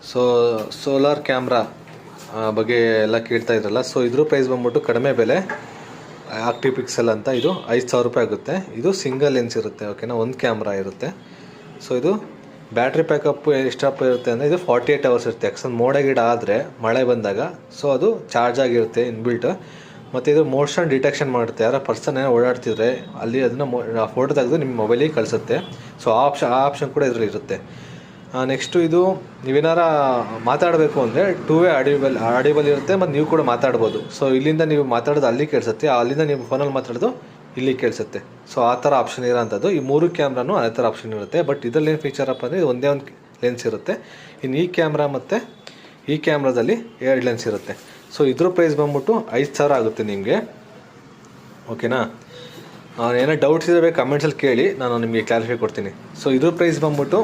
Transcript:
So solar camera ಬಗ್ಗೆ ಎಲ್ಲ ಕೇಳ್ತಾ ಇದ್ರಲ್ಲ. ಸೊ ಇದ್ರ ಪ್ರೈಸ್ ಬಂದ್ಬಿಟ್ಟು ಕಡಿಮೆ ಬೆಲೆ, ಆಕ್ಟಿವ್ ಪಿಕ್ಸೆಲ್ ಅಂತ. ಇದು 5,000 ರೂಪಾಯಿ ಆಗುತ್ತೆ. ಇದು ಸಿಂಗಲ್ ಲೆನ್ಸ್ ಇರುತ್ತೆ, ಓಕೆನಾ, ಒಂದು ಕ್ಯಾಮ್ರಾ ಇರುತ್ತೆ. ಸೊ ಇದು ಬ್ಯಾಟ್ರಿ ಪ್ಯಾಕಪ್ ಎಷ್ಟಪ್ಪ ಇರುತ್ತೆ ಅಂದರೆ ಇದು 48 ಅವರ್ಸ್ ಇರುತ್ತೆ. ಯಾಕಂದ್ರೆ ಮೋಡ ಗಿಡ ಆದರೆ ಮಳೆ ಬಂದಾಗ ಸೊ ಅದು ಚಾರ್ಜ್ ಆಗಿರುತ್ತೆ ಇನ್ಬಿಲ್ಟ್. ಮತ್ತು ಇದು ಮೋಷನ್ ಡಿಟೆಕ್ಷನ್ ಮಾಡುತ್ತೆ. ಯಾರೋ ಪರ್ಸನ್ ಏನೋ ಓಡಾಡ್ತಿದ್ರೆ ಅಲ್ಲಿ ಅದನ್ನು ಫೋಟೋ ತೆಗೆದು ನಿಮ್ಮ ಮೊಬೈಲಿಗೆ ಕಳಿಸುತ್ತೆ. ಸೊ ಆ ಆಪ್ಷನ್ ಕೂಡ ಇದರಲ್ಲಿ ಇರುತ್ತೆ. ನೆಕ್ಸ್ಟು ಇದು ನೀವೇನಾರ ಮಾತಾಡಬೇಕು ಅಂದರೆ 2 ವೇ ಆಡಿಬಲ್ ಇರುತ್ತೆ, ಮತ್ತು ನೀವು ಕೂಡ ಮಾತಾಡ್ಬೋದು. ಸೊ ಇಲ್ಲಿಂದ ನೀವು ಮಾತಾಡೋದು ಅಲ್ಲಿ ಕೇಳಿಸುತ್ತೆ, ಅಲ್ಲಿಂದ ನೀವು ಫೋನಲ್ಲಿ ಮಾತಾಡೋದು ಇಲ್ಲಿ ಕೇಳಿಸುತ್ತೆ. ಸೊ ಆ ಥರ ಆಪ್ಷನ್ ಇರೋಂಥದ್ದು. ಈ 3 ಕ್ಯಾಮ್ರಾನು ಅದೇ ಥರ ಆಪ್ಷನ್ ಇರುತ್ತೆ. ಬಟ್ ಇದರಲ್ಲಿ ಏನು ಫೀಚರಪ್ಪ ಅಂದರೆ ಒಂದೇ ಒಂದು ಲೆನ್ಸ್ ಇರುತ್ತೆ. ಇನ್ನು ಈ ಕ್ಯಾಮ್ರಾ ಮತ್ತು ಈ ಕ್ಯಾಮ್ರಾದಲ್ಲಿ 2 ಲೆನ್ಸ್ ಇರುತ್ತೆ. ಸೊ ಇದ್ರ ಪ್ರೈಸ್ ಬಂದ್ಬಿಟ್ಟು 5,000 ಆಗುತ್ತೆ ನಿಮಗೆ, ಓಕೆನಾ. ಏನೋ ಡೌಟ್ಸ್ ಇದ್ದರೆ ಕಮೆಂಟ್ಸಲ್ಲಿ ಕೇಳಿ, ನಾನು ನಿಮಗೆ ಕ್ಲಾರಿಫೈ ಕೊಡ್ತೀನಿ. ಸೊ ಇದ್ರ ಪ್ರೈಸ್ ಬಂದ್ಬಿಟ್ಟು